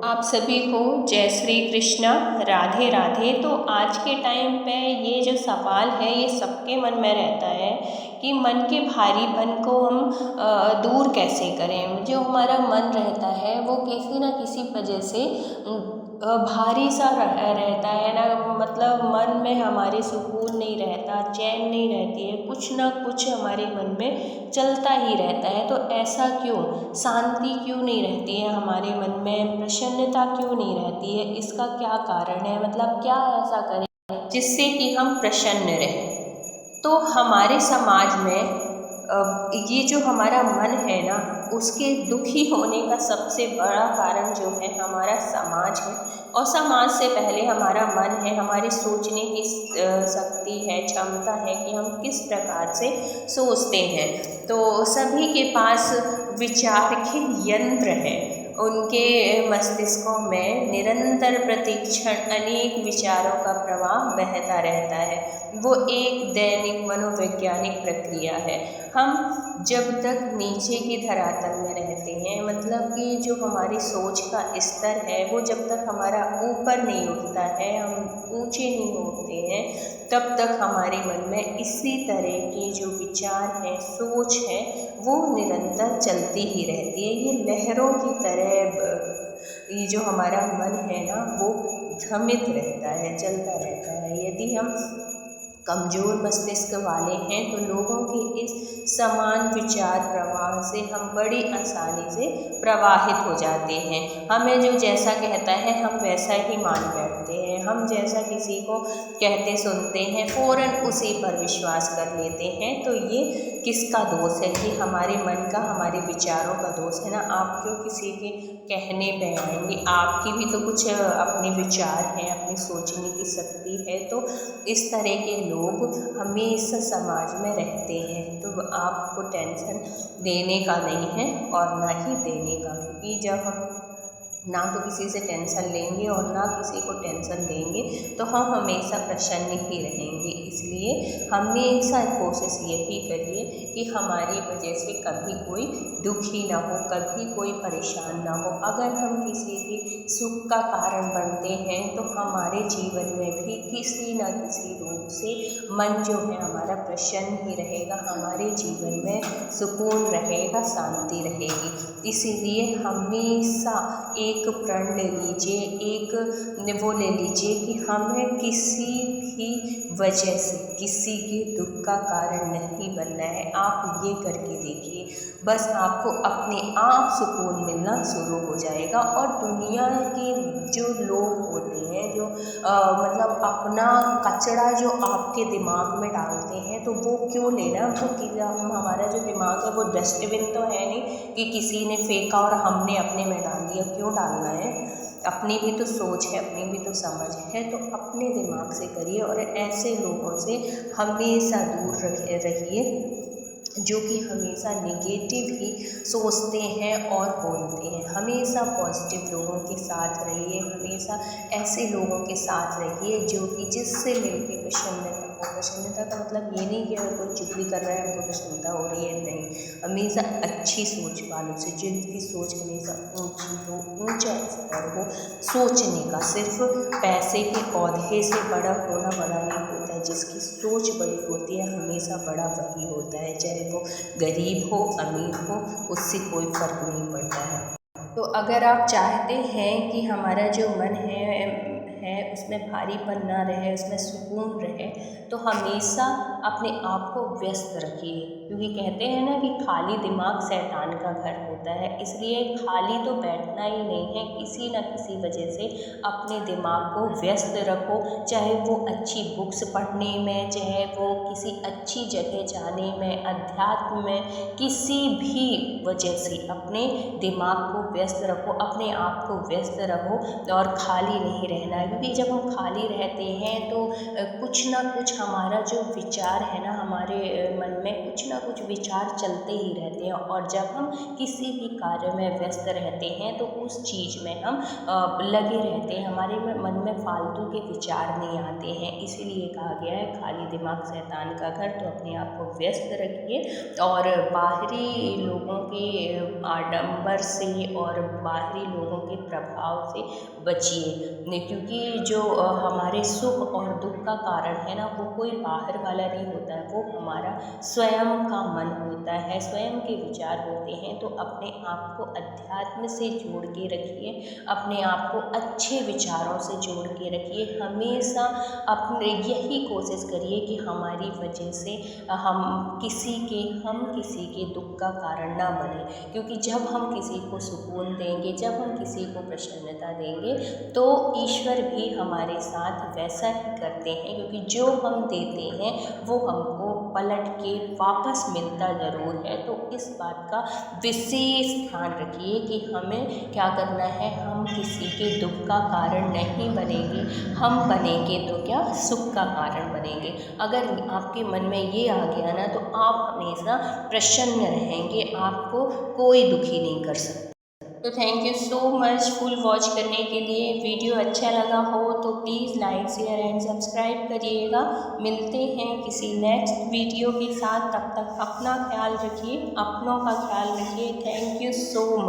आप सभी को जय श्री कृष्णा, राधे राधे। तो आज के टाइम पे ये जो सवाल है ये सबके मन में रहता है कि मन के भारीपन को हम दूर कैसे करें। जो हमारा मन रहता है वो किसी ना किसी वजह से भारी सा रहता है ना, मतलब मन में हमारे सुकून नहीं रहता, चैन नहीं रहती है, कुछ ना कुछ हमारे मन में चलता ही रहता है। तो ऐसा क्यों, शांति क्यों नहीं रहती है हमारे मन में, प्रसन्नता क्यों नहीं रहती है, इसका क्या कारण है, मतलब क्या ऐसा करें जिससे कि हम प्रसन्न रहें। तो हमारे समाज में ये जो हमारा मन है ना, उसके दुखी होने का सबसे बड़ा कारण जो है हमारा समाज है। और समाज से पहले हमारा मन है, हमारी सोचने की शक्ति है, क्षमता है कि हम किस प्रकार से सोचते हैं। तो सभी के पास विचार के यंत्र है, उनके मस्तिष्कों में निरंतर प्रतिक्षण अनेक विचारों का प्रवाह बहता रहता है। वो एक दैनिक मनोवैज्ञानिक प्रक्रिया है। हम जब तक नीचे की धरातल में रहते हैं, मतलब कि जो हमारी सोच का स्तर है वो जब तक हमारा ऊपर नहीं उठता है, हम ऊंचे नहीं होते हैं, तब तक हमारे मन में इसी तरह के जो विचार हैं, सोच है, वो निरंतर चलती ही रहती है। ये लहरों की तरह ये जो हमारा मन है ना वो भ्रमित रहता है, चलता रहता है। यदि हम कमज़ोर मस्तिष्क वाले हैं तो लोगों के इस समान विचार प्रवाह से हम बड़ी आसानी से प्रवाहित हो जाते हैं। हमें जो जैसा कहता है हम वैसा ही मान बैठते हैं। हम जैसा किसी को कहते सुनते हैं, फ़ौरन उसी पर विश्वास कर लेते हैं। तो ये किसका दोष है? ये हमारे मन का, हमारे विचारों का दोष है ना। आप क्यों किसी के कहने पे आएंगे? आपकी भी तो कुछ अपने विचार हैं, अपनी सोचने की शक्ति है। तो इस तरह के लोग हमेशा समाज में रहते हैं। तो आपको टेंशन देने का नहीं है और ना ही देने का, क्योंकि जब हम ना तो किसी से टेंशन लेंगे और ना किसी को टेंशन देंगे तो हम हमेशा प्रसन्न ही रहेंगे। इसलिए हमेशा कोशिश यही करिए कि हमारी वजह से कभी कोई दुखी ना हो, कभी कोई परेशान ना हो। अगर हम किसी के सुख का कारण बनते हैं तो हमारे जीवन में भी किसी न किसी रूप से मन जो है हमारा प्रसन्न ही रहेगा, हमारे जीवन में सुकून रहेगा, शांति रहेगी। इसीलिए हमेशा एक प्रण ले लीजिए, एक वो ले लीजिए कि हमें किसी भी वजह से किसी के दुख का कारण नहीं बनना है। आप ये करके देखिए, बस आपको अपने आप सुकून मिलना शुरू हो जाएगा। और दुनिया के जो लोग होते हैं, जो मतलब अपना कचरा जो आपके दिमाग में डालते हैं, तो वो क्यों लेना, वो हमारा जो दिमाग है वो डस्टबिन तो है नहीं कि किसी ने फेंका और हमने अपने में डाल दिया। क्यों डालना है? अपनी भी तो सोच है, अपनी भी तो समझ है। तो अपने दिमाग से करिए और ऐसे लोगों से हमेशा दूर रहिए जो कि हमेशा नेगेटिव ही सोचते हैं और बोलते हैं। हमेशा पॉजिटिव लोगों के साथ रहिए, हमेशा ऐसे लोगों के साथ रहिए जो कि जिससे मिलकर प्रसन्नता हो। प्रसन्नता का मतलब ये नहीं कि अगर कोई चुगली कर रहा है हमको प्रसन्नता हो रही है, नहीं। हमेशा अच्छी सोच वालों से, जिनकी सोच हमेशा ऊंची हो, ऊंचा स्तर हो सोचने का। सिर्फ पैसे के औहदे से बड़ा होना बड़ा नहीं होता है, जिसकी सोच बड़ी होती है हमेशा बड़ा वही होता है। चाहे वो गरीब हो, अमीर हो, उससे कोई फ़र्क नहीं पड़ता है। तो अगर आप चाहते हैं कि हमारा जो मन है उसमें भारीपन ना रहे, उसमें सुकून रहे, तो हमेशा अपने आप को व्यस्त रखिए। क्योंकि कहते हैं ना कि खाली दिमाग शैतान का घर होता है। इसलिए खाली तो बैठना ही नहीं है, किसी न किसी वजह से अपने दिमाग को व्यस्त रखो। चाहे वो अच्छी बुक्स पढ़ने में, चाहे वो किसी अच्छी जगह जाने में, अध्यात्म में, किसी भी वजह से अपने दिमाग को व्यस्त रखो, अपने आप को व्यस्त रहो और खाली नहीं रहना है। क्योंकि जब हम खाली रहते हैं तो कुछ ना कुछ हमारा जो विचार है ना, हमारे मन में कुछ ना कुछ विचार चलते ही रहते हैं, और जब हम किसी भी कार्य में व्यस्त रहते हैं तो उस चीज़ में हम लगे रहते हैं, हमारे मन में फालतू के विचार नहीं आते हैं। इसीलिए कहा गया है खाली दिमाग शैतान का घर, तो अपने आप को व्यस्त रखिए और बाहरी लोगों के आडंबर से और बाहरी लोगों के प्रभाव से बचिए, क्योंकि जो हमारे सुख और दुख का कारण है ना, वो कोई बाहर वाला नहीं होता है, वो हमारा स्वयं का मन होता है, स्वयं के विचार होते हैं। तो अपने आप को अध्यात्म से जोड़ के रखिए, अपने आप को अच्छे विचारों से जोड़ के रखिए, हमेशा अपने यही कोशिश करिए कि हमारी वजह से हम किसी के दुख का कारण ना बने, क्योंकि जब हम किसी को सुकून देंगे, जब हम किसी को प्रसन्नता देंगे, तो ईश्वर भी हमारे साथ वैसा ही करते हैं, क्योंकि जो हम देते हैं वो हमको पलट के वापस मिलता ज़रूर है। तो इस बात का विशेष ध्यान रखिए कि हमें क्या करना है, हम किसी के दुख का कारण नहीं बनेंगे, हम बनेंगे तो क्या सुख का कारण बनेंगे। अगर आपके मन में ये आ गया ना, तो आप हमेशा प्रसन्न रहेंगे, आपको कोई दुखी नहीं कर सकता। तो thank you so much full watch करने के लिए। वीडियो अच्छा लगा हो तो please like share and subscribe करिएगा। मिलते हैं किसी नेक्स्ट वीडियो के साथ, तब तक अपना ख्याल रखिए, अपनों का ख्याल रखिए। Thank you so much.